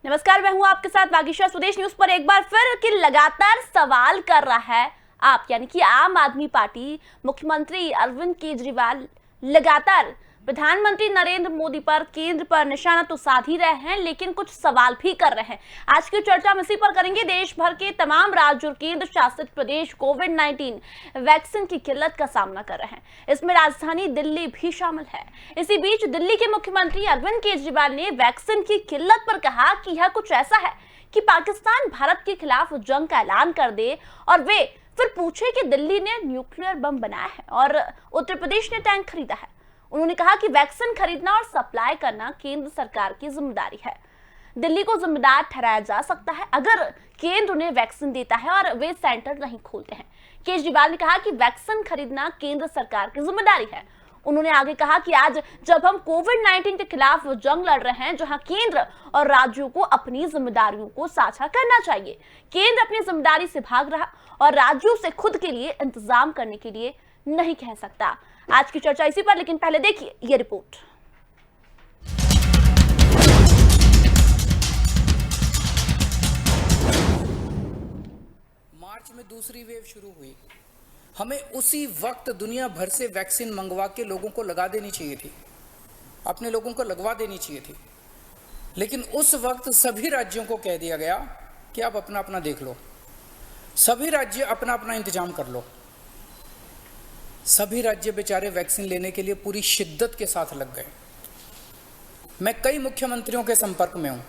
नमस्कार, मैं हूं आपके साथ वागीशा। स्वदेश न्यूज पर एक बार फिर कि लगातार सवाल कर रहा है आप यानी कि आम आदमी पार्टी। मुख्यमंत्री अरविंद केजरीवाल लगातार प्रधानमंत्री नरेंद्र मोदी पर, केंद्र पर निशाना तो साध ही रहे हैं, लेकिन कुछ सवाल भी कर रहे हैं। आज की चर्चा हम इसी पर करेंगे। देश भर के तमाम राज्य और केंद्र शासित प्रदेश कोविड-19 वैक्सीन की किल्लत का सामना कर रहे हैं। इसमें राजधानी दिल्ली भी शामिल है। इसी बीच दिल्ली के मुख्यमंत्री अरविंद केजरीवाल ने वैक्सीन की किल्लत पर कहा कि यह कुछ ऐसा है कि पाकिस्तान भारत के खिलाफ जंग का ऐलान कर दे और वे फिर पूछे कि दिल्ली ने न्यूक्लियर बम बनाया है और उत्तर प्रदेश ने टैंक खरीदा है। उन्होंने कहा कि वैक्सीन खरीदना और सप्लाई करना केंद्र सरकार की जिम्मेदारी है। दिल्ली को जिम्मेदार ठहराया जा सकता है अगर केंद्र उन्हें वैक्सीन देता है और वे सेंटर नहीं खोलते हैं। केजरीवाल ने कहा कि वैक्सीन खरीदना केंद्र सरकार की जिम्मेदारी है। उन्होंने आगे कहा कि आज जब हम कोविड-19 के खिलाफ जंग लड़ रहे हैं, जहां केंद्र और राज्यों को अपनी जिम्मेदारियों को साझा करना चाहिए। केंद्र अपनी जिम्मेदारी से भाग रहा और राज्यों से खुद के लिए इंतजाम करने के लिए नहीं कह सकता। आज की चर्चा इसी पर, लेकिन पहले देखिए ये रिपोर्ट। मार्च में दूसरी वेव शुरू हुई। हमें उसी वक्त दुनिया भर से वैक्सीन मंगवा के लोगों को लगा देनी चाहिए थी, अपने लोगों को लगवा देनी चाहिए थी। लेकिन उस वक्त सभी राज्यों को कह दिया गया कि आप अपना अपना देख लो, सभी राज्य अपना अपना इंतजाम कर लो। सभी राज्य बेचारे वैक्सीन लेने के लिए पूरी शिद्दत के साथ लग गए। मैं कई मुख्यमंत्रियों के संपर्क में हूं।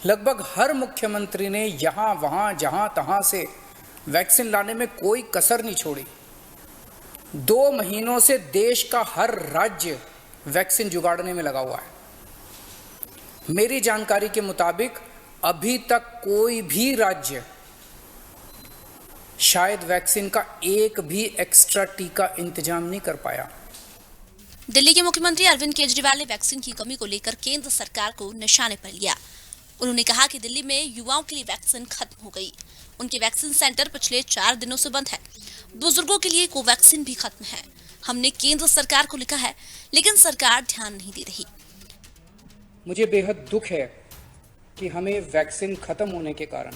लगभग हर मुख्यमंत्री ने यहां वहां जहां तहां से वैक्सीन लाने में कोई कसर नहीं छोड़ी। 2 महीनों से देश का हर राज्य वैक्सीन जुगाड़ने में लगा हुआ है। मेरी जानकारी के मुताबिक अभी तक कोई भी राज्य शायद वैक्सीन का एक भी एक्स्ट्रा टीका इंतजाम नहीं कर पाया। दिल्ली के मुख्यमंत्री अरविंद केजरीवाल ने वैक्सीन की कमी को लेकर केंद्र सरकार को निशाने पर लिया। उन्होंने कहा कि दिल्ली में युवाओं के लिए वैक्सीन खत्म हो गई। उनके वैक्सीन सेंटर पिछले 4 दिनों से बंद है। बुजुर्गों के लिए कोवैक्सीन भी खत्म है। हमने केंद्र सरकार को लिखा है, लेकिन सरकार ध्यान नहीं दे रही। मुझे बेहद दुख है कि हमें वैक्सीन खत्म होने के कारण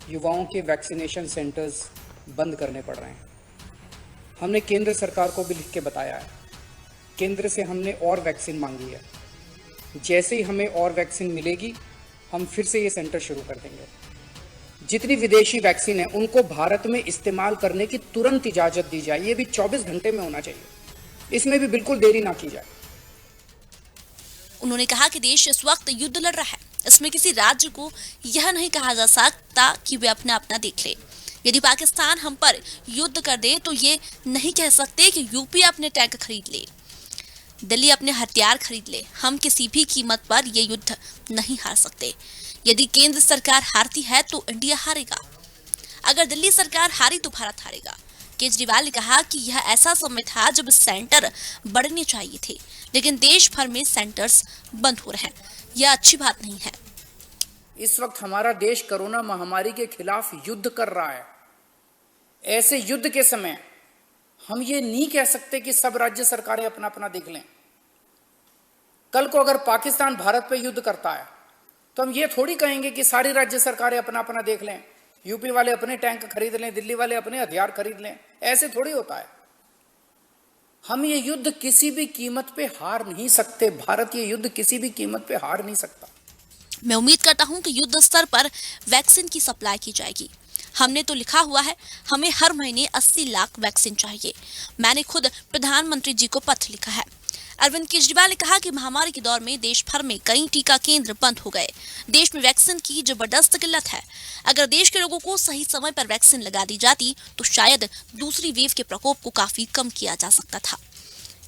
युवाओं के वैक्सीनेशन सेंटर्स बंद करने पड़ रहे हैं। हमने केंद्र सरकार को भी लिख के बताया है। केंद्र से हमने और वैक्सीन मांगी है। जैसे ही हमें और वैक्सीन मिलेगी, हम फिर से ये सेंटर शुरू कर देंगे। जितनी विदेशी वैक्सीन है उनको भारत में इस्तेमाल करने की तुरंत इजाजत दी जाए। ये भी 24 घंटे में होना चाहिए। इसमें भी बिल्कुल देरी ना की जाए। उन्होंने कहा कि देश इस वक्त युद्ध लड़ रहा है। इसमें किसी राज्य को यह नहीं कहा जा सकता कि वे अपना अपना देख ले। यदि पाकिस्तान हम पर युद्ध कर दे तो ये नहीं कह सकते कि यूपी अपने टैंक खरीद ले, दिल्ली अपने हथियार खरीद ले। हम किसी भी कीमत पर ये युद्ध नहीं हार सकते। यदि केंद्र सरकार हारती है तो इंडिया हारेगा। अगर दिल्ली सरकार हारी तो भारत हारेगा। केजरीवाल ने कहा कि यह ऐसा समय था जब सेंटर बढ़ने चाहिए थे, लेकिन देश भर में सेंटर्स बंद हो रहे हैं। यह अच्छी बात नहीं है। इस वक्त हमारा देश कोरोना महामारी के खिलाफ युद्ध कर रहा है। ऐसे युद्ध के समय हम ये नहीं कह सकते कि सब राज्य सरकारें अपना अपना देख लें। कल को अगर पाकिस्तान भारत पे युद्ध करता है तो हम ये थोड़ी कहेंगे कि सारी राज्य सरकारें अपना अपना देख लें, यूपी वाले अपने टैंक खरीद लें, दिल्ली वाले अपने हथियार खरीद लें। ऐसे थोड़ी होता है। हम ये युद्ध किसी भी कीमत पे हार नहीं सकते। भारत ये युद्ध किसी भी कीमत पे हार नहीं सकता। मैं उम्मीद करता हूं कि युद्ध स्तर पर वैक्सीन की सप्लाई की जाएगी। हमने तो लिखा हुआ है, हमें हर महीने 80 लाख वैक्सीन चाहिए। मैंने खुद प्रधानमंत्री जी को पत्र लिखा है। अरविंद केजरीवाल ने कहा कि महामारी के दौर में देश भर में कई टीका केंद्र बंद हो गए। देश में वैक्सीन की जबरदस्त किल्लत है। अगर देश के लोगों को सही समय पर वैक्सीन लगा दी जाती तो शायद दूसरी वेव के प्रकोप को काफी कम किया जा सकता था।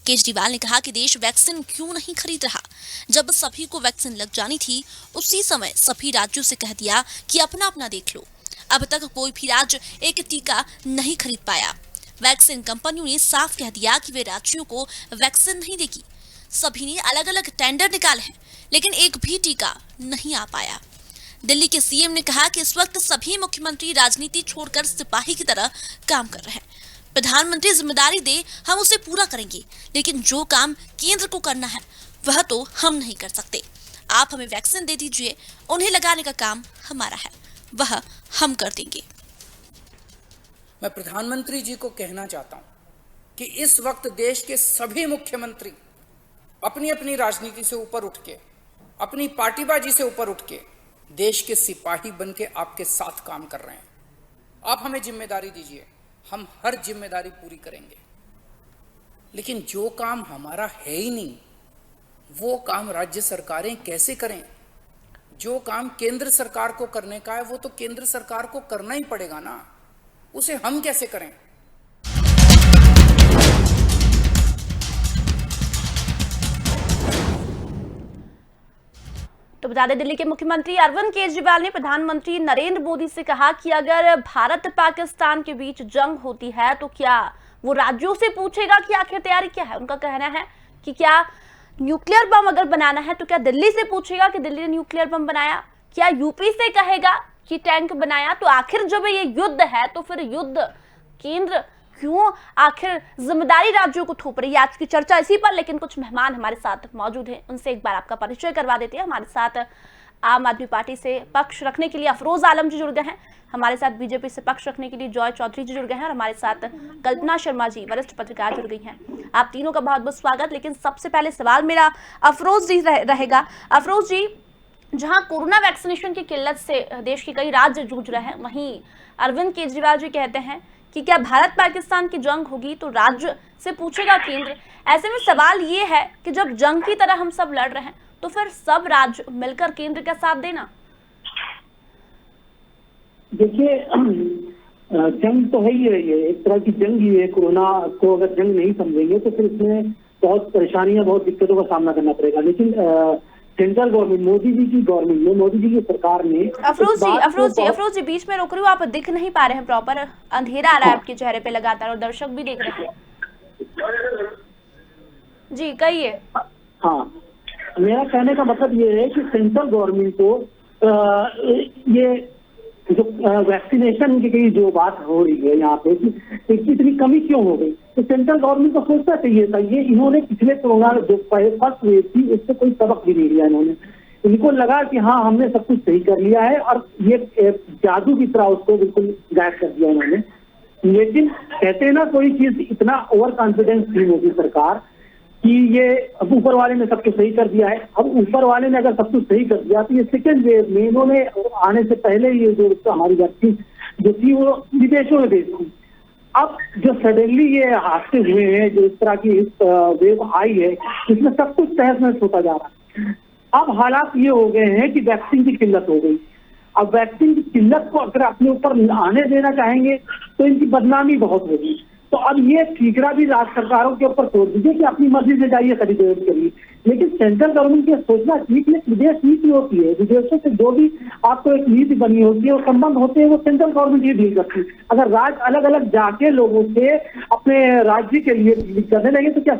केजरीवाल ने कहा कि देश वैक्सीन क्यों नहीं खरीद रहा। जब सभी को वैक्सीन लग जानी थी, उसी समय सभी राज्यों से कह दिया कि अपना अपना देख लो। अब तक कोई भी राज्य एक टीका नहीं खरीद पाया। वैक्सीन कंपनियों ने साफ कह दिया कि वे राज्यों को वैक्सीन नहीं देगी। सभी ने अलग अलग टेंडर निकाले हैं, लेकिन एक भी टीका नहीं आ पाया। दिल्ली के सीएम ने कहा कि इस वक्त सभी मुख्यमंत्री राजनीति छोड़कर सिपाही की तरह काम कर रहे हैं। प्रधानमंत्री जिम्मेदारी दे, हम उसे पूरा करेंगे, लेकिन जो काम केंद्र को करना है वह तो हम नहीं कर सकते। आप हमें वैक्सीन दे दीजिए, उन्हें लगाने का काम हमारा है, वह हम कर देंगे। मैं प्रधानमंत्री जी को कहना चाहता हूं कि इस वक्त देश के सभी मुख्यमंत्री अपनी अपनी राजनीति से ऊपर उठ के, अपनी पार्टीबाजी से ऊपर उठ के देश के सिपाही बन के आपके साथ काम कर रहे हैं। आप हमें जिम्मेदारी दीजिए, हम हर जिम्मेदारी पूरी करेंगे। लेकिन जो काम हमारा है ही नहीं, वो काम राज्य सरकारें कैसे करें? जो काम केंद्र सरकार को करने का है वो तो केंद्र सरकार को करना ही पड़ेगा ना, उसे हम कैसे करें? तो बता दें, दिल्ली के मुख्यमंत्री अरविंद केजरीवाल ने प्रधानमंत्री नरेंद्र मोदी से कहा कि अगर भारत पाकिस्तान के बीच जंग होती है तो क्या वो राज्यों से पूछेगा कि आखिर तैयारी क्या है। उनका कहना है कि क्या न्यूक्लियर बम अगर बनाना है तो क्या दिल्ली से पूछेगा कि दिल्ली ने न्यूक्लियर बम बनाया, क्या यूपी से कहेगा कि टैंक बनाया। तो आखिर जब ये युद्ध है तो फिर युद्ध केंद्र क्यों आखिर जिम्मेदारी राज्यों को थोप रही है। आज की चर्चा इसी पर, लेकिन कुछ मेहमान हमारे साथ मौजूद हैं, उनसे एक बार आपका परिचय करवा देते हैं। हमारे साथ आम आदमी पार्टी से पक्ष रखने के लिए अफरोज आलम जी जुड़ गए हैं, हमारे साथ बीजेपी से पक्ष रखने के लिए जॉय चौधरी जी जुड़ गए हैं और हमारे साथ कल्पना शर्मा जी वरिष्ठ पत्रकार जुड़ गई हैं। आप तीनों का बहुत बहुत स्वागत। लेकिन सबसे पहले सवाल मेरा अफरोज जी रहेगा। अफरोज जी, जहां कोरोना वैक्सीनेशन की किल्लत से देश के कई राज्य जूझ रहे हैं, वहीं अरविंद केजरीवाल जी कहते हैं कि क्या भारत पाकिस्तान की जंग होगी तो राज्य से पूछेगा केंद्र। ऐसे में सवाल ये है कि जब जंग की तरह हम सब लड़ रहे हैं तो फिर सब राज्य मिलकर केंद्र का साथ देना। देखिए, जंग तो है ही है, ये एक तरह की जंग ही है। कोरोना को अगर जंग नहीं समझेंगे तो फिर इसमें बहुत परेशानियां, बहुत दिक्कतों का सामना करना पड़ेगा। लेकिन सेंट्रल गवर्नमेंट, मोदी जी की गवर्नमेंट ने, मोदी जी की सरकार ने अफरोज जी बीच में रोक रही हूँ, आप दिख नहीं पा रहे हैं, प्रॉपर अंधेरा आ रहा है आपके चेहरे पे लगातार और दर्शक भी देख रहे हैं। जी कहिए। हाँ, मेरा कहने का मतलब ये है कि सेंट्रल गवर्नमेंट को ये जो वैक्सीनेशन की जो बात हो रही है यहाँ पे कि इतनी कमी क्यों हो गई, तो सेंट्रल गवर्नमेंट को सोचना चाहिए था। ये इन्होंने पिछले कोरोना जो फर्स्ट वेव थी उससे कोई सबक भी नहीं लिया इन्होंने। इनको लगा कि हाँ हमने सब कुछ सही कर लिया है और ये जादू की तरह उसको बिल्कुल गायब कर दिया इन्होंने। लेकिन कहते हैं ना, कोई चीज इतना ओवर कॉन्फिडेंस थी मोदी सरकार कि ये अब ऊपर वाले ने सब कुछ सही कर दिया है। अब ऊपर वाले ने अगर सब कुछ सही कर दिया तो ये सेकेंड वेव में इन्होंने आने से पहले ये जो हमारी वैक्सीन जो थी वो विदेशों में भेज दी। अब जो सडनली ये हादसे हुए हैं, जो इस तरह की वेव आई है, इसमें सब कुछ तहस नहस होता जा रहा है। अब हालात ये हो गए हैं कि वैक्सीन की किल्लत हो गई। अब वैक्सीन की किल्लत को अगर अपने ऊपर आने देना चाहेंगे तो इनकी बदनामी बहुत होगी। तो अब ये ठीकरा भी राज्य सरकारों के ऊपर छोड़ दीजिए कि अपनी मर्जी से जाइए खरीद करिए। लेकिन सेंट्रल गवर्नमेंट की सोचना चाहिए कि विदेश नीति होती है, विदेशों से जो भी आपको एक नीति बनी होती है, वो संबंध होते हैं, वो सेंट्रल गवर्नमेंट ही डील करती है। अगर राज्य अलग अलग जाके लोगों से अपने राज्य के लिए डील करने लगे तो क्या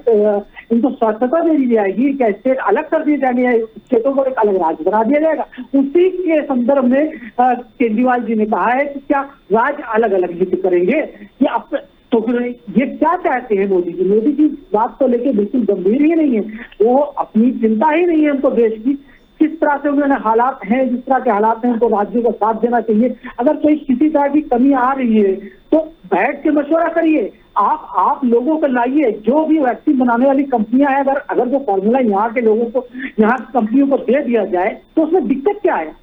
इनको स्वच्छता दे दी जाएगी? क्या स्टेट अलग कर दिए जाएंगे, स्टेटों को एक अलग राज्य बना दिया जाएगा? उसी के संदर्भ में केजरीवाल जी ने कहा है कि क्या राज्य अलग अलग नीति करेंगे कि तो फिर ये क्या चाहते हैं मोदी जी? मोदी जी बात को लेके बिल्कुल गंभीर ही नहीं है, वो अपनी चिंता ही नहीं है उनको देश की। किस तरह से उन्होंने हालात हैं, जिस तरह के हालात हैं, उनको राज्यों का साथ देना चाहिए। अगर कोई किसी तरह की कमी आ रही है तो बैठ के मशवरा करिए, आप लोगों को लाइए। जो भी वैक्सीन बनाने वाली कंपनियां हैं, अगर वो फॉर्मूला यहाँ के लोगों को, यहाँ की कंपनियों को दे दिया जाए तो उसमें दिक्कत क्या है?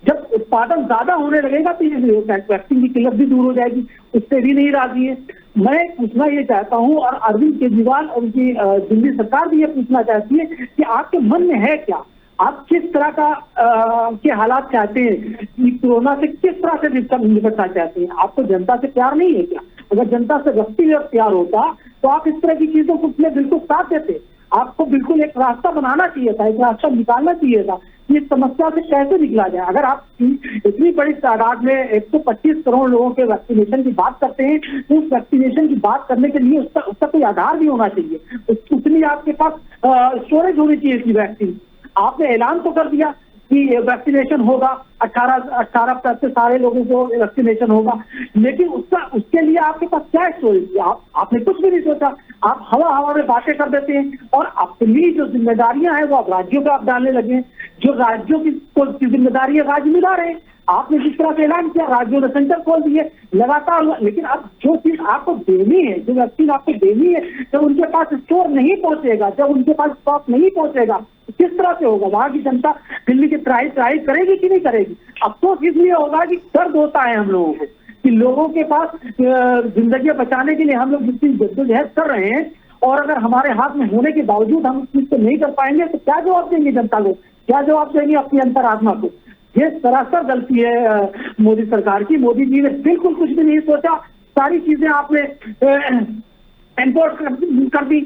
जब उत्पादन ज्यादा होने लगेगा तो ये वैक्सीन की किल्लत भी दूर हो जाएगी। उससे भी नहीं राजी है। मैं पूछना ये चाहता हूँ, और अरविंद केजरीवाल और उनकी दिल्ली सरकार भी ये पूछना चाहती है कि आपके मन में है क्या? आप किस तरह का के हालात चाहते हैं कि कोरोना से किस तरह से निपटना चाहते हैं? आपको जनता से प्यार नहीं है क्या? अगर जनता से व्यक्तिगत प्यार होता तो आप इस तरह की चीजों को बिल्कुल साथ देते। आपको बिल्कुल एक रास्ता बनाना चाहिए था, एक रास्ता निकालना चाहिए था कि इस समस्या से कैसे निकला जाए। अगर आप इतनी बड़ी तादाद में 125 करोड़ लोगों के वैक्सीनेशन की बात करते हैं तो उस वैक्सीनेशन की बात करने के लिए उसका कोई आधार भी होना चाहिए। उतनी आपके पास स्टोरेज होनी चाहिए इसकी वैक्सीन। आपने ऐलान तो कर दिया कि वैक्सीनेशन होगा, 18 प्लस से सारे लोगों को वैक्सीनेशन होगा, लेकिन उसके लिए आपके पास क्या स्टोरी थी? आपने कुछ भी नहीं सोचा, आप हवा में बातें कर देते हैं और अपनी जो जिम्मेदारियां हैं वो आप राज्यों पे आप डालने लगे हैं। जो राज्यों की जिम्मेदारियां राज्य मिला रहे हैं, आपने जिस तरह से ऐलान किया, राज्यों ने सेंटर खोल दिए लगातार, लेकिन अब जो चीज आपको देनी है, जो वैक्सीन आपको देनी है, जब उनके पास स्टोर नहीं पहुंचेगा, जब उनके पास स्टॉक नहीं पहुंचेगा, तो किस तरह से होगा? वहां की जनता दिल्ली की ट्राई करेगी कि नहीं करेगी? अफसोस इसलिए होगा कि दर्द होता है हम लोगों को कि लोगों के पास जिंदगी बचाने के लिए हम लोग जितनी जद्दोजहद कर रहे हैं और अगर हमारे हाथ में होने के बावजूद हम इस चीज को नहीं कर पाएंगे तो क्या जवाब देंगे जनता को? क्या जवाब देंगे अपनी अंतरात्मा को? ये सरासर गलती है मोदी सरकार की। मोदी जी ने बिल्कुल कुछ भी नहीं सोचा, सारी चीजें आपने इम्पोर्ट कर दी,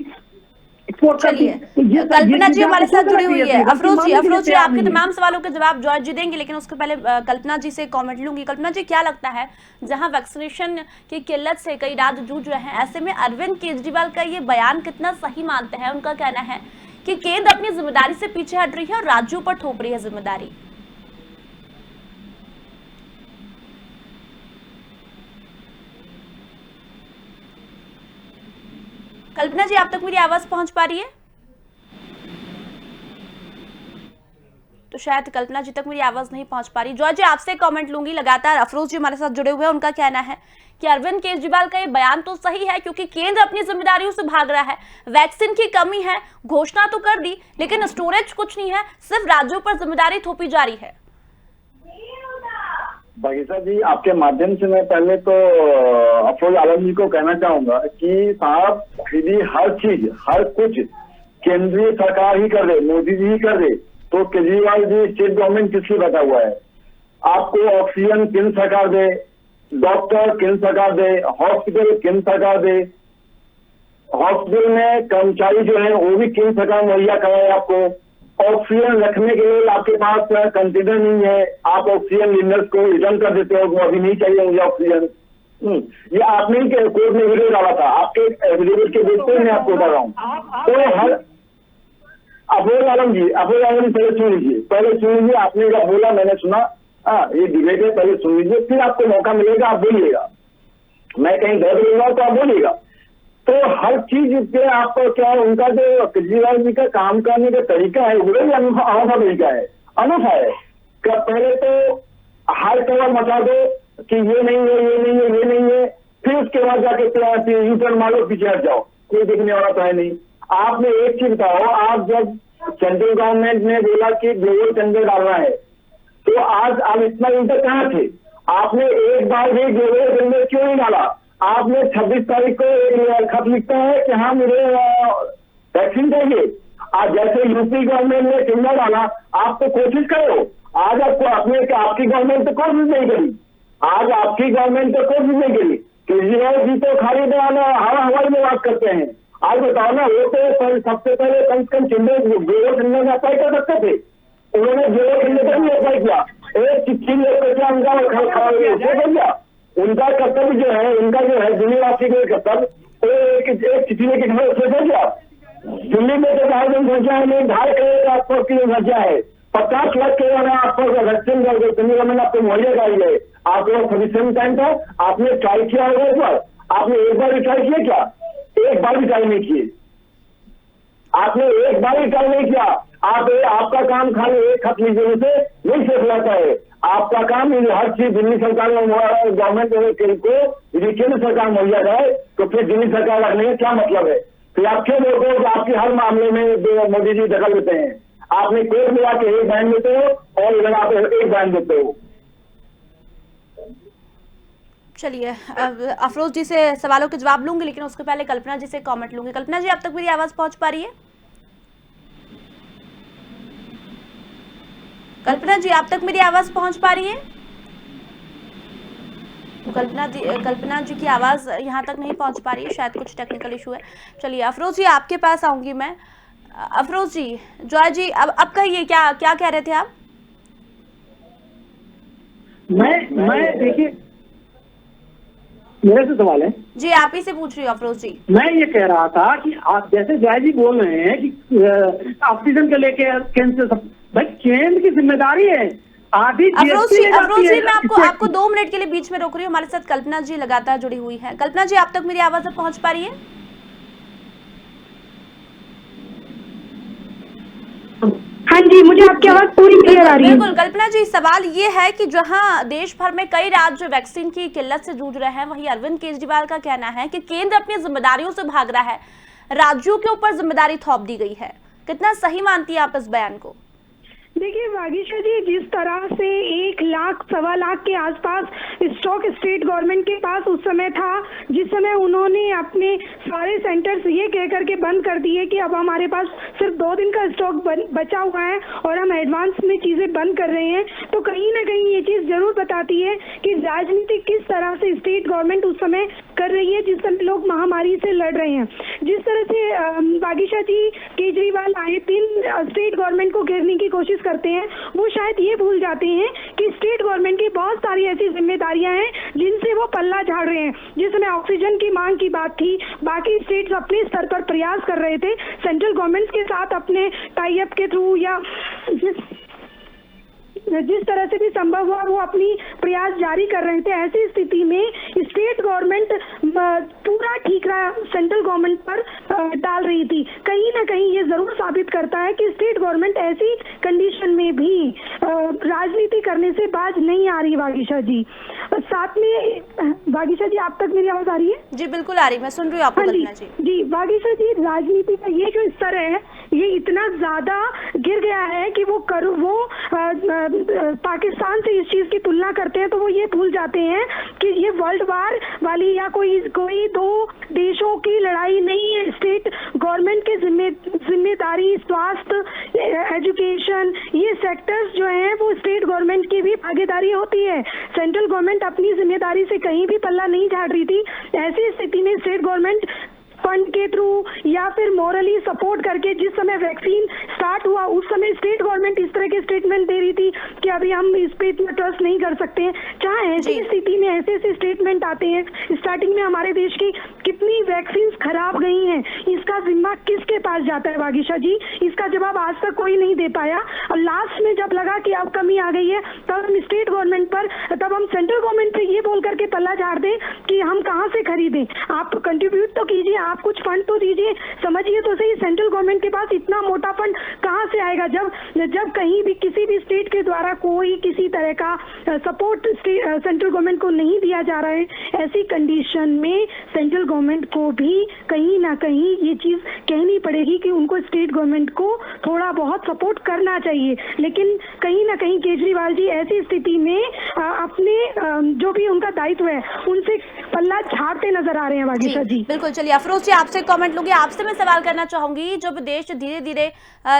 एक्सपोर्ट कर दी। चलिए, कल्पना जी हमारे साथ जुड़ी हुई है। अफरोज जी आपके नहीं है। तमाम सवालों के जवाब जॉर्ज जी देंगे, लेकिन उसके पहले कल्पना जी से कमेंट लूंगी। कल्पना जी, क्या लगता है, जहां वैक्सीनेशन की किल्लत से कई राज्य जूझ रहे हैं, ऐसे में अरविंद केजरीवाल का ये बयान कितना सही मानते हैं? उनका कहना है कि केंद्र अपनी जिम्मेदारी से पीछे हट रही है और राज्यों पर थोप रही है जिम्मेदारी। कल्पना जी, आप तक मेरी आवाज पहुंच पा रही है? तो शायद कल्पना जी तक मेरी आवाज नहीं पहुंच पा रही। जॉर्ज जी, आपसे कमेंट लूंगी। लगातार अफरोज जी हमारे साथ जुड़े हुए हैं। उनका कहना है कि अरविंद केजरीवाल का ये बयान तो सही है क्योंकि केंद्र अपनी जिम्मेदारियों से भाग रहा है। वैक्सीन की कमी है, घोषणा तो कर दी, लेकिन स्टोरेज कुछ नहीं है, सिर्फ राज्यों पर जिम्मेदारी थोपी जा रही है। भागीसा जी, आपके माध्यम से मैं पहले तो अफरोज आलम जी को कहना चाहूंगा कि साहब यदि हर चीज हर कुछ केंद्रीय सरकार ही कर दे, मोदी जी ही कर दे, तो केजरीवाल जी स्टेट गवर्नमेंट किसलिए बैठा हुआ है? आपको ऑक्सीजन केंद्र सरकार दे, डॉक्टर केंद्र सरकार दे, हॉस्पिटल केंद्र सरकार दे, हॉस्पिटल में कर्मचारी जो है वो भी केंद्र सरकार मुहैया कराए आपको। ऑक्सीजन रखने के लिए आपके पास कंटेनर नहीं है, आप ऑक्सीजन लिंडर्स को रिटर्न कर देते हो, अभी नहीं चाहिए मुझे ऑक्सीजन। ये आपने ही कोर्ट में वीडियो डाला था, आपके एफिडेविट के बेस पर मैं आपको बता रहा हूँ। तो हर अफरोज आलम जी पहले सुन लीजिए, आपने जब बोला मैंने सुना। ये डिबेट है, पहले सुन लीजिए, फिर आपको मौका मिलेगा, आप बोलिएगा। मैं कहीं गलत बोलूंगा तो आप बोलिएगा। तो हर चीज पे आपको क्या है, उनका जो केजरीवाल जी का काम करने का तरीका है वो भी अनोखा तरीका है, अनोखा है। पहले तो हाई कवर मचा दो कि ये नहीं है, ये नहीं है, ये नहीं है, फिर उसके बाद जाके यू टर्न मारो, पीछे हट जाओ, कोई देखने वाला तो है नहीं। आपने एक चीज बताओ, आप जब सेंट्रल गवर्नमेंट ने बोला कि ग्लोबल टेंडर डालना है, तो आज आप इतना इंटर कहाँ थे? आपने एक बार भी ग्लोबल टेंडर क्यों नहीं डाला? आपने 26 तारीख को एक खत लिखता है कि हाँ मुझे वैक्सीन चाहिए। आज जैसे यूपी गवर्नमेंट ने टेंडर डाला, आप तो कोशिश करो। आज आपको आपकी गवर्नमेंट तो कोशिश नहीं करी, आज आपकी गवर्नमेंट तो कोशिश नहीं करी। केजरीवाल जी तो खाली हवाई में बात करते हैं। आज बताओ ना, वो तो सबसे पहले कम से कम ग्लोबल टेंडर में अप्लाई कर सकते थे, उन्होंने ग्लोबल टेंडर का भी अप्लाई किया। एक चिट्ठी लेकर क्या उनका उनका कर्तव्य जो है, उनका जो है दिल्लीवासी का कर्तव्य, एक चिट्ठी लेके घर गया। दिल्ली में तो ढाई जनसंख्या है, 2.5 करोड़ के आसपास की जनसंख्या है, 50 लाख के आसपास वैक्सीन गवर्नमेंट आपको मुहैया कराई है। आप लोग सफिशिएंट टाइम था, आपने ट्राई किया होगा इस बार? आपने एक बार भी ट्राई किया क्या? एक बार भी ट्राई नहीं किए, आपने एक बार भी ट्राई नहीं किया। आपका काम खाली एक खत लिखने से नहीं शेष रहता है। आपका काम हर चीज दिल्ली सरकार गवर्नमेंट को यदि केंद्र सरकार मुहैया कराए तो फिर दिल्ली सरकार रखने का क्या मतलब है? फिर आप क्यों बोलते हो कि आपके हर मामले में मोदी जी दखल देते हैं? आपने कोर्ट में आके एक बयान देते हो और इधर आप एक बयान देते हो। चलिए, अफरोज जी से सवालों के जवाब लूंगी, लेकिन उसके पहले कल्पना जी से कमेंट लूंगी। कल्पना जी, अब तक मेरी आवाज पहुंच पा रही है? कल्पना जी, आप तक मेरी आवाज पहुंच पा रही है? कल्पना जी की आवाज यहां तक नहीं पहुंच पा रही है, शायद कुछ टेक्निकल इशू है। चलिए अफरोज जी, आपके पास आऊंगी मैं। अफरोज जी, जॉय जी, अब कहिए, क्या कह रहे थे आप? मैं देखिए, मेरे से सवाल है जी, आप ही से पूछ रही हूँ अफरोज जी। मैं ये कह रहा था कि आप जैसे जय जी बोल रहे हैं कि ऑक्सीजन के लेके केंद्र से भाई केंद्र की जिम्मेदारी है, आधी अफरोज GST जी, ले जाती है। मैं आपको 2 मिनट के लिए बीच में रोक रही हूँ। हमारे साथ कल्पना जी लगातार जुड़ी हुई है। कल्पना जी, आप तक मेरी आवाज अब पहुंच पा रही है? हाँ जी, मुझे आपकी आवाज पूरी क्लियर आ रही है। बिल्कुल कल्पना जी, सवाल ये है कि जहां देश भर में कई राज्य वैक्सीन की किल्लत से जूझ रहे हैं, वहीं अरविंद केजरीवाल का कहना है कि केंद्र अपनी जिम्मेदारियों से भाग रहा है, राज्यों के ऊपर जिम्मेदारी थोप दी गई है। कितना सही मानती है आप इस बयान को? देखिए वागीशा जी, जिस तरह से 1 लाख 1.25 लाख के आसपास स्टॉक स्टेट गवर्नमेंट के पास उस समय था, जिस समय उन्होंने अपने सारे सेंटर्स ये कह करके बंद कर दिए कि अब हमारे पास सिर्फ 2 दिन का स्टॉक बचा हुआ है और हम एडवांस में चीजें बंद कर रहे हैं, तो कहीं ना कहीं ये चीज जरूर बताती है कि राजनीति किस तरह से स्टेट गवर्नमेंट उस समय कर रही है, जिस समय लोग महामारी से लड़ रहे हैं। जिस तरह से वागीशा जी केजरीवाल आए दिन स्टेट गवर्नमेंट को घेरने की कोशिश करते हैं, वो शायद ये भूल जाते हैं कि स्टेट गवर्नमेंट की बहुत सारी ऐसी जिम्मेदारियां हैं जिनसे वो पल्ला झाड़ रहे हैं। जिस समय ऑक्सीजन की मांग की बात थी, बाकी स्टेट्स अपने स्तर पर प्रयास कर रहे थे सेंट्रल गवर्नमेंट के साथ अपने टाई अप के थ्रू या जिस तरह से भी संभव हुआ वो अपनी प्रयास जारी कर रहे थे। ऐसी स्थिति में स्टेट गवर्नमेंट पूरा ठीकरा सेंट्रल गवर्नमेंट पर डाल रही थी। कहीं ना कहीं ये जरूर साबित करता है कि स्टेट गवर्नमेंट ऐसी कंडीशन में भी राजनीति करने से बाज नहीं आ रही। वागीशा जी, साथ में वागीशा जी, आप तक मेरी आवाज आ रही है? जी बिल्कुल आ रही, मैं सुन रही हूँ आपको। हाँ कल्पना जी, वागीशा जी, राजनीति का ये जो स्तर है ये इतना ज्यादा गिर गया है कि वो पाकिस्तान से इस चीज की तुलना करते हैं तो वो ये भूल जाते हैं कि ये वर्ल्ड वार वाली या कोई 2 देशों की लड़ाई नहीं है। स्टेट गवर्नमेंट की जिम्मेदारी, स्वास्थ्य, एजुकेशन, ये सेक्टर्स जो हैं वो स्टेट गवर्नमेंट की भी भागीदारी होती है। सेंट्रल गवर्नमेंट अपनी जिम्मेदारी से कहीं भी पल्ला नहीं झाड़ रही थी। ऐसी स्थिति में स्टेट गवर्नमेंट फंड के थ्रू या फिर मोरली सपोर्ट करके, जिस समय वैक्सीन स्टार्ट हुआ उस समय स्टेट गवर्नमेंट इस तरह के स्टेटमेंट दे रही थी कि अभी हम इस पे इतना ट्रस्ट नहीं कर सकते हैं। चाहे ऐसी स्थिति में ऐसे स्टेटमेंट आते हैं, स्टार्टिंग में हमारे देश की कितनी वैक्सीन खराब गई हैं, इसका जिम्मा किसके पास जाता है वागीशा जी? इसका जवाब आज तक कोई नहीं दे पाया। और लास्ट में जब लगा कि अब कमी आ गई है तब हम स्टेट गवर्नमेंट पर, तब हम सेंट्रल गवर्नमेंट से ये बोल करके पल्ला झाड़ दें कि हम कहाँ से खरीदें। आप कंट्रीब्यूट तो कीजिए, आप कुछ फंड तो दीजिए, समझिए तो सही सेंट्रल गवर्नमेंट के पास इतना मोटा फंड कहाँ से आएगा जब कहीं भी किसी भी स्टेट के द्वारा कोई किसी तरह का सपोर्ट सेंट्रल गवर्नमेंट को नहीं दिया जा रहा है। ऐसी कंडीशन में सेंट्रल गवर्नमेंट को भी कहीं ना कहीं ये चीज कहनी पड़ेगी कि उनको स्टेट गवर्नमेंट को थोड़ा बहुत सपोर्ट करना चाहिए। लेकिन कहीं ना कहीं केजरीवाल जी ऐसी स्थिति में अपने जो भी उनका दायित्व है उनसे पल्ला झाड़ते नजर आ रहे हैं। वागीशा जी बिल्कुल। चलिए अफरोज जी, आपसे कमेंट लूंगी। आपसे मैं सवाल करना चाहूंगी, जब देश धीरे धीरे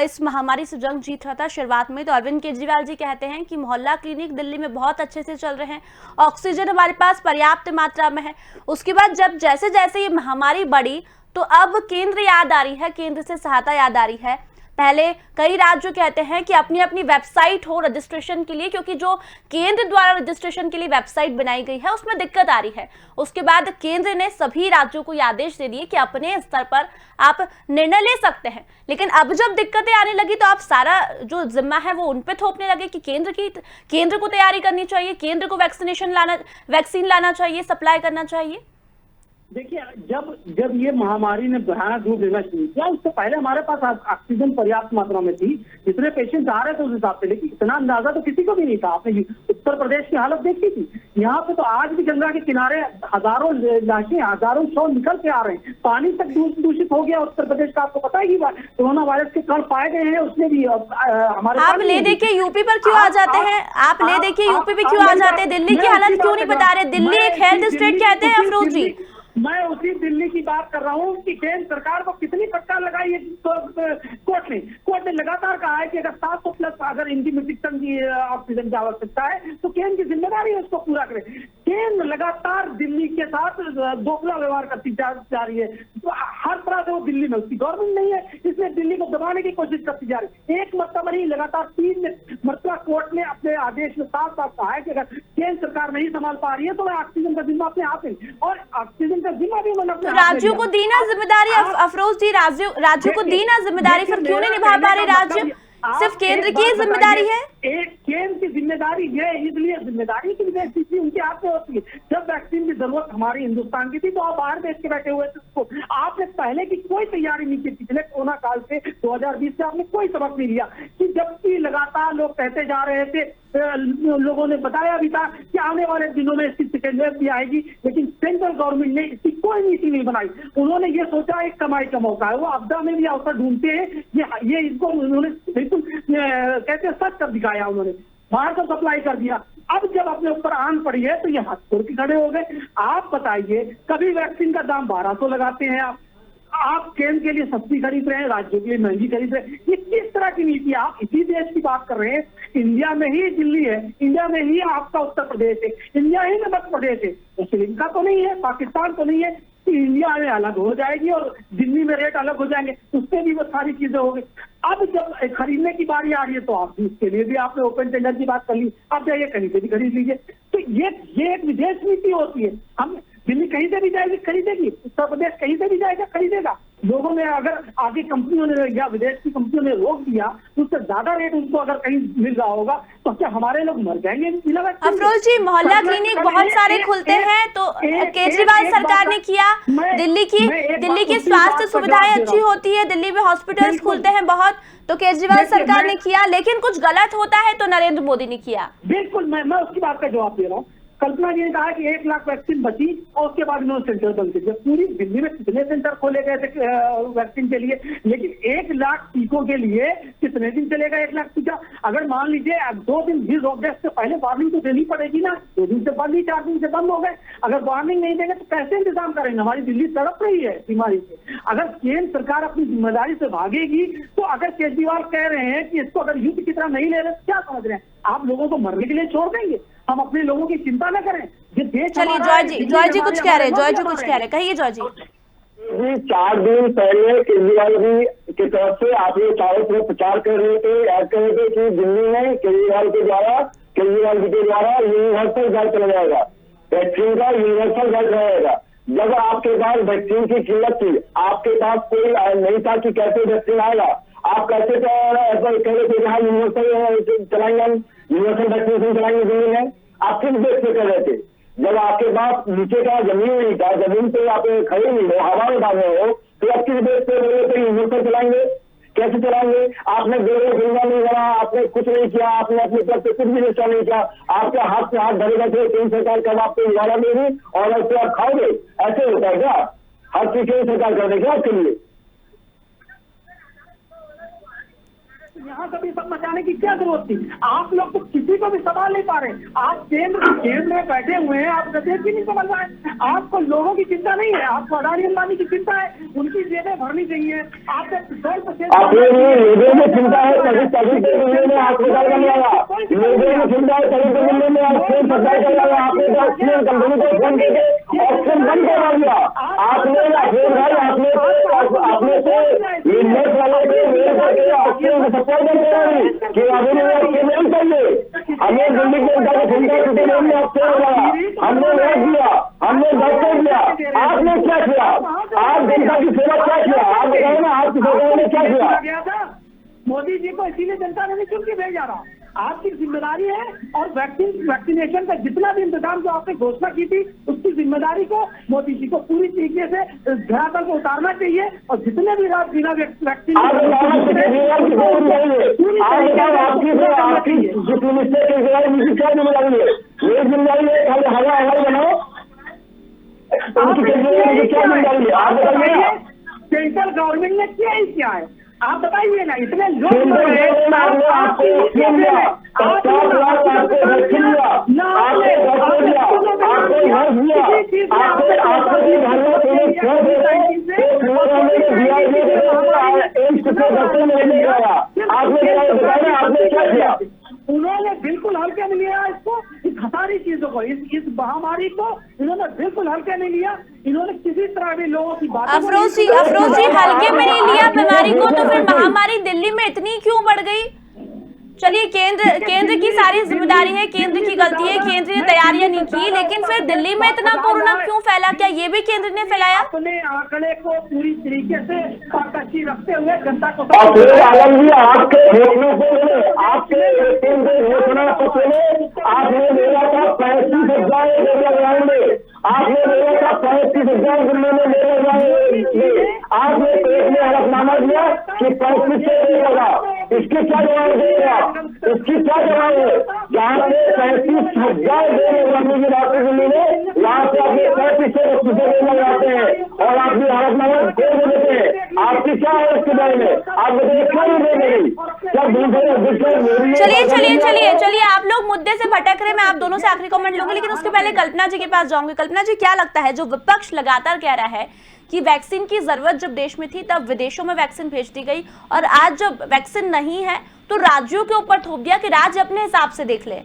इस महामारी से जंग जीत रहा था शुरुआत में, तो अरविंद केजरीवाल जी कहते हैं कि मोहल्ला क्लिनिक दिल्ली में बहुत अच्छे से चल रहे हैं, ऑक्सीजन हमारे पास पर्याप्त मात्रा में है। उसके बाद जब जैसे जैसे ये महामारी बढ़ी तो अब केंद्र याद आ रही है, केंद्र से सहायता याद आ रही है। पहले कई राज्य कहते हैं कि अपनी अपनी वेबसाइट हो रजिस्ट्रेशन के लिए, क्योंकि जो केंद्र द्वारा रजिस्ट्रेशन के लिए वेबसाइट बनाई गई है उसमें दिक्कत आ रही है। उसके बाद केंद्र ने सभी राज्यों को आदेश दे दिए कि अपने स्तर पर आप निर्णय ले सकते हैं। लेकिन अब जब दिक्कतें आने लगी तो आप सारा जो जिम्मा है वो उन पे थोपने लगे कि केंद्र को तैयारी करनी चाहिए, केंद्र को वैक्सीन लाना चाहिए, सप्लाई करना चाहिए। देखिए, जब ये महामारी ने भयानक रूप लेना शुरू किया उससे पहले हमारे पास ऑक्सीजन पर्याप्त मात्रा में थी, जितने पेशेंट आ रहे थे उस हिसाब से, लेकिन इतना अंदाजा तो किसी को भी नहीं था। आपने उत्तर प्रदेश की हालत देखी थी, यहाँ पे तो आज भी गंगा के किनारे हजारों लाशें, हजारों शव निकल के आ रहे हैं, पानी तक दूषित हो गया उत्तर प्रदेश का। आपको पता है कि कोरोना वायरस के कण पाए गए हैं, उसमें भी हमारे आप ले देखिए यूपी पर क्यों आ जाते हैं, आप ले देखिए यूपी पे क्यों आ जाते हैं, दिल्ली की हालत क्यों नहीं बता रहे? दिल्ली एक हेल्थ स्टेट कहते हैं अफरोज जी। मैं उसी दिल्ली की बात कर रहा हूँ कि केंद्र सरकार को कितनी फटकार लगाई है कोर्ट ने लगातार कहा है कि अगर 700 प्लस अगर इनकी मेडिसिन की ऑक्सीजन की आवश्यकता है तो केंद्र की जिम्मेदारी है उसको पूरा करे। केंद्र लगातार दिल्ली के साथ दोगला व्यवहार करती जा रही है, तो हर तरह से वो दिल्ली में, उसकी गवर्नमेंट नहीं है इसलिए दिल्ली को दबाने की कोशिश करती जा रही है। एक मरतबा नहीं, लगातार 3 मरतबा कोर्ट ने अपने आदेश में साफ साफ कहा है कि अगर केंद्र सरकार नहीं संभाल पा रही है तो वह ऑक्सीजन का जिम्मा अपने हाथ में, और ऑक्सीजन तो राज्यों को दी ना जिम्मेदारी अफरोज जी, राज्यों को दी ना जिम्मेदारी, फिर क्यों नहीं निभा पा रहे राज्य? सिर्फ आप केंद्र एक की बात जिम्मेदारी बताइए, है? एक केंद्र की जिम्मेदारी है, इसलिए जिम्मेदारी की विदेश नीति उनके हाथ में होती है। जब वैक्सीन की जरूरत हमारी हिंदुस्तान की थी तो आप बाहर देश के बैठे हुए थे, उसको आपने पहले की कोई तैयारी नहीं की। पिछले कोरोना काल से 2020 से आपने कोई सबक नहीं लिया कि जबकि लगातार लोग कहते जा रहे थे, लोगों ने बताया भी था कि आने वाले दिनों में इसकी सेकेंड वेव भी आएगी, लेकिन सेंट्रल गवर्नमेंट ने इसकी कोई नीति नहीं बनाई। उन्होंने ये सोचा एक कमाई का मौका है, वो आपदा में भी अवसर ढूंढते हैं, ये इसको उन्होंने बिल्कुल कहते हैं सच कर दिखाया। उन्होंने बाहर को सप्लाई कर दिया। अब जब अपने ऊपर आन पड़ी है तो ये हाथ छोड़ के खड़े हो गए। आप बताइए, कभी वैक्सीन का दाम 1200 लगाते हैं आप केंद्र के लिए सस्ती खरीद रहे हैं, राज्यों के लिए महंगी खरीद रहे हैं। ये किस तरह की नीति है? आप इसी देश की बात कर रहे हैं। इंडिया में ही दिल्ली है, इंडिया में ही आपका उत्तर प्रदेश है, इंडिया ही में मध्य प्रदेश है। तो श्रीलंका तो नहीं है, पाकिस्तान तो नहीं है कि इंडिया में अलग हो जाएगी और दिल्ली में रेट अलग हो जाएंगे, उससे भी वो सारी चीजें हो गई। अब जब खरीदने की बारी आ रही है तो आप इसके लिए भी आपने ओपन टेंडर की बात कर ली, आप जाइए कहीं से भी खरीद लीजिए। तो ये एक विदेश नीति होती है। हम दिल्ली कहीं से भी जाएगी खरीदेगी, उत्तर प्रदेश कहीं से भी जाएगा खरीदेगा। लोगों ने अगर आगे कंपनियों ने या विदेश की कंपनियों ने रोक दिया तो उससे ज्यादा रेट उनको अगर कहीं मिल रहा होगा तो क्या हमारे लोग मर जाएंगे? अफरोज जी, मोहल्ला क्लिनिक बहुत सारे खुलते हैं, तो केजरीवाल सरकार ने किया। दिल्ली की स्वास्थ्य सुविधाएं अच्छी होती है, दिल्ली में हॉस्पिटल्स खुलते हैं बहुत, तो केजरीवाल सरकार ने किया। लेकिन कुछ गलत होता है तो नरेंद्र मोदी ने किया। बिल्कुल, मैं उसकी बात का जवाब दे रहा हूँ। कल्पना जी ने कहा कि 1 लाख वैक्सीन बची और उसके बाद इन्होंने सेंटर बंद कर दिया। पूरी दिल्ली में कितने सेंटर खोले गए थे वैक्सीन के लिए, लेकिन 1 लाख टीकों के लिए कितने दिन चलेगा 1 लाख टीका? अगर मान लीजिए 2 दिन भी रोकने से पहले वार्निंग तो देनी पड़ेगी ना। 2 दिन से बंद ही, 4 दिन से बंद हो गए। अगर वार्निंग नहीं देंगे तो कैसे इंतजाम करेंगे? हमारी दिल्ली तड़प रही है बीमारी से। अगर केंद्र सरकार अपनी जिम्मेदारी से भागेगी तो अगर केजरीवाल कह रहे हैं कि इसको अगर युद्ध की तरह नहीं ले रहे तो क्या समझ रहे हैं? आप लोगों को मरने के लिए छोड़ देंगे? हम अपने लोगों की चिंता न करें? चलिए जॉय जी कुछ कह रहे हैं, कहिए जॉय जी। 4 दिन पहले केजरीवाल जी की तरफ से आप लोग चारों तरफ प्रचार कर रहे थे, ऐड कर रहे थे कि दिल्ली में केजरीवाल जी के द्वारा यूनिवर्सल ड्राइव चला जाएगा, वैक्सीन का यूनिवर्सल ड्राइव रहेगा। जब आपके पास वैक्सीन की किल्लत थी, आपके पास कोई नहीं था कि कैसे वैक्सीन आएगा, आप कैसे ऐसा कह रहे थे कि हाँ यूनिवर्सल चलाएंगे, हम यूनिवर्सल वैक्सीनेशन चलाएंगे दिल्ली में। आप किस बेस पे कर रहे थे? जब आपके पास नीचे का जमीन नहीं था, जमीन पे आप खड़े नहीं हो, हवा में बांधे हो, तो आप किस बेस पे बोले थे यूनिवर्सल चलाएंगे? कैसे चलाएंगे? आपने गंगा नहीं भरा, आपने कुछ नहीं किया, आपने अपनी तरफ से कुछ भी निष्ठा नहीं किया। आपके हाथ से हाथ धरे बैठे, केंद्र सरकार कब आपको निवारा देगी और ऐसे आप खाओगे? ऐसे होता है क्या? हर चीज केंद्र सरकार कर देगा आपके लिए। यहाँ कभी सब मचाने की क्या जरूरत थी? आप लोग तो किसी को भी संभाल नहीं पा रहे। आप केंद्र में बैठे हुए हैं, आप प्रदेश भी नहीं संभाल रहे हैं। आपको लोगों की चिंता नहीं है, आपको अडानी अंबानी की चिंता है, उनकी जेबें भरनी चाहिए। आपको लोगों में चिंता है, तभी दिल्ली में अस्पताल बनवाया, लोगों में चिंता है तभी तो दिल्ली में ऑक्सीजन सप्लाई करवाया। आपने तो ऑक्सीजन कंपनी को फोन करके ऑक्सीजन बंद करवा दिया। आपने ऑक्सीजन कि अभी नहीं चाहिए, हमें दिल्ली के जनता को चिंता छुट्टी नहीं, ऑक्सीजन लगाया, हमने वोट दिया, हमने डॉक्टर दिया। आपने क्या किया? आप जनता की सेवा क्या किया? आप बताओ ना, आपकी सरकार ने क्या किया? मोदी जी को इसीलिए जनता ने नहीं चुन के भेजा रहा। आपकी जिम्मेदारी है और वैक्सीनेशन का जितना भी इंतजाम जो आपने घोषणा की थी उसकी जिम्मेदारी को मोदी जी को पूरी तरीके से धरातल को उतारना चाहिए। और जितने भी बिना वैक्सीन सेंट्रल गवर्नमेंट ने किया ही क्या है? आप बताइए ना। इतने लोग उन्होंने बिल्कुल हल्के नहीं लिया इसको, इस सारी चीजों को, इस महामारी को इन्होंने बिल्कुल हल्के नहीं लिया। इन्होंने किसी तरह भी लोगों की बात अफरोज जी हल्के में नहीं लिया बीमारी को, तो फिर महामारी दिल्ली में इतनी क्यों बढ़ गई? चलिए केंद्र की सारी जिम्मेदारी है, केंद्र की गलती है, केंद्र ने तैयारियां नहीं की, लेकिन फिर दिल्ली में इतना कोरोना क्यों फैला? क्या ये भी केंद्र ने फैलाया? अपने आंकड़े को पूरी तरीके से पारदर्शी रखते हुए जनता को आलम जी, आपके घोषणा से पहले, आपके घोषणा से पहले आपने मेरा था 35,000 ग्राउंड में, आपने मेरा था 35,000 दिल्ली में मेरे ग्राउंड, आपने पेट में हलफनामा दिया कि 35 से होगा। इसकी क्या जवाब देगा? इसकी क्या जवाब है? जहाँ पे 35,000 ग्रामीण की बात दिल्ली में, वहाँ से अपने 35 से लगाते हैं और आप भी हलफनामा दे देते हैं। आपकी क्या है इसके बारे में? आप मुझे क्यों नहीं दे रही? चलिए आप लोग मुद्दे से भटक रहे हैं। मैं आप दोनों से आखिरी कमेंट लूंगी, लेकिन उसके पहले कल्पना जी के पास जाऊंगी। कल्पना जी, क्या लगता है, जो विपक्ष लगातार कह रहा है कि वैक्सीन की जरूरत जब देश में थी तब विदेशों में वैक्सीन भेज दी गई, और आज जब वैक्सीन नहीं है तो राज्यों के ऊपर थोप दिया कि राज्य अपने हिसाब से देख ले।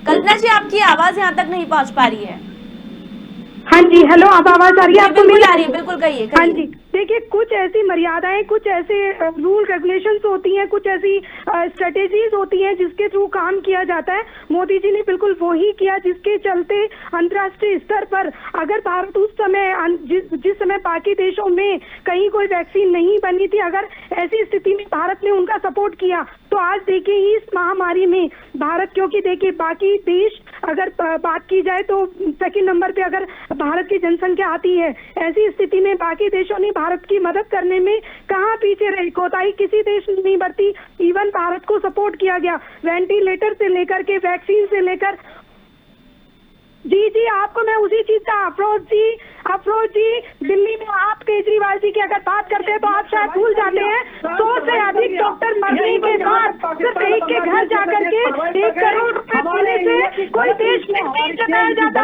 कल्पना जी, आपकी आवाज यहाँ तक नहीं पहुंच पा रही है। हाँ जी, हेलो, अब आवाज आ रही है आपको? बिल्कुल आ रही है, बिल्कुल कहिए। हाँ जी, देखिए, कुछ ऐसी मर्यादाएं, कुछ ऐसे रूल रेगुलेशंस होती हैं, कुछ ऐसी स्ट्रेटेजीज होती हैं जिसके थ्रू काम किया जाता है। मोदी जी ने बिल्कुल वही किया जिसके चलते अंतर्राष्ट्रीय स्तर पर अगर भारत उस समय जिस समय बाकी देशों में कहीं कोई वैक्सीन नहीं बनी थी, अगर ऐसी स्थिति में भारत ने उनका सपोर्ट किया तो आज देखिए इस महामारी में भारत, क्योंकि देखिए बाकी देश अगर बात की जाए तो सेकंड नंबर पे अगर भारत की जनसंख्या आती है, ऐसी स्थिति में बाकी देशों ने भारत की मदद करने में कहाँ पीछे रही, कोताही किसी देश ने नहीं बरती। इवन भारत को सपोर्ट किया गया, वेंटिलेटर से लेकर के वैक्सीन से लेकर। जी, आपको मैं उसी चीज का अफरोज जी, दिल्ली में आप केजरीवाल जी की अगर बात करते हैं तो आप शायद भूल जाते हैं 100 से अधिक डॉक्टर मरने के बाद सिर्फ एक के घर जाकर के 1 करोड़ रुपए देने से कोई देश में नहीं जताया जाता।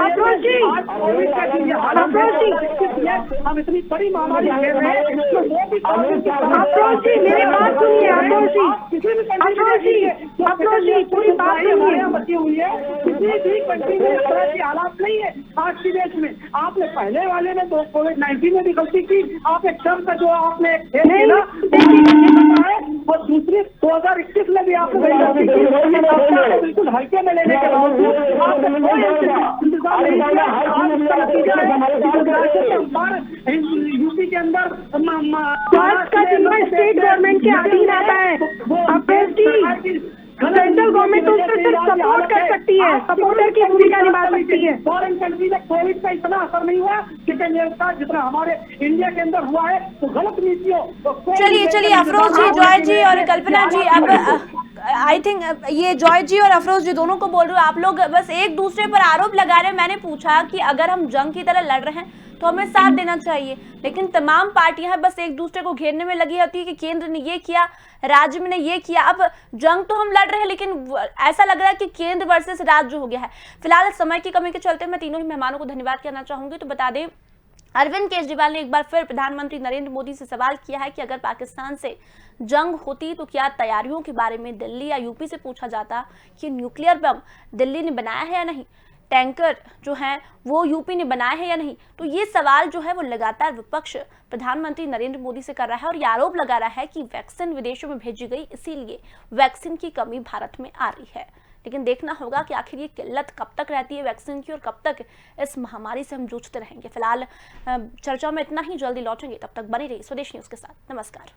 अफरोज जी, हम इतनी बड़ी महामारी अफरोज जी, मेरी बात सुनिए। अफरोज जी, पूरी बात बची हुई है, किसी भी कंट्री में इस तरह की हालात नहीं है आज के देश में। आपने पहले वाले में तो कोविड-19 में भी गलती की, आप एक शब्द का जो आपने और दूसरी 2021 में भी आपने बिल्कुल हल्के में लेने के बावजूद यूपी के अंदर का जिम्मा स्टेट गवर्नमेंट के अधीन आता है। सेंट्रल गवर्नमेंट उससे सिर्फ सपोर्ट कर सकती है, सपोर्टर की भूमिका निभा सकती है। फॉरेन कंट्री में कोविड का इतना असर नहीं हुआ जितना हमारे इंडिया के अंदर हुआ है। तो गलत नीतियों। चलिए अफरोज जी, जॉय जी और कल्पना जी, अब आई थिंक ये जॉय जी और अफरोज जी दोनों को बोल रहे हो, आप लोग बस एक दूसरे पर आरोप लगा रहे हैं। मैंने पूछा कि अगर हम जंग की तरह लड़ रहे हैं तो हमें साथ देना चाहिए, लेकिन तमाम पार्टियां बस एक दूसरे को घेरने में लगी होती है कि केंद्र ने ये किया, राज्य में ने ये किया। अब जंग तो हम लड़ रहे हैं, लेकिन ऐसा लग रहा है कि केंद्र वर्सेस राज्य हो गया है। फिलहाल समय की कमी के चलते मैं तीनों ही मेहमानों को धन्यवाद करना चाहूंगी। तो बता दें, अरविंद केजरीवाल ने एक बार फिर प्रधानमंत्री नरेंद्र मोदी से सवाल किया है कि अगर पाकिस्तान से जंग होती तो क्या तैयारियों के बारे में दिल्ली या यूपी से पूछा जाता कि न्यूक्लियर बम दिल्ली ने बनाया है या नहीं, टैंकर जो हैं वो यूपी ने बनाए हैं या नहीं। तो ये सवाल जो है वो लगातार विपक्ष प्रधानमंत्री नरेंद्र मोदी से कर रहा है और ये आरोप लगा रहा है कि वैक्सीन विदेशों में भेजी गई, इसीलिए वैक्सीन की कमी भारत में आ रही है। लेकिन देखना होगा कि आखिर ये किल्लत कब तक रहती है वैक्सीन की और कब तक इस महामारी से हम जूझते रहेंगे। फिलहाल चर्चा में इतना ही, जल्दी लौटेंगे, तब तक बनी रही स्वदेश न्यूज़ के साथ। नमस्कार।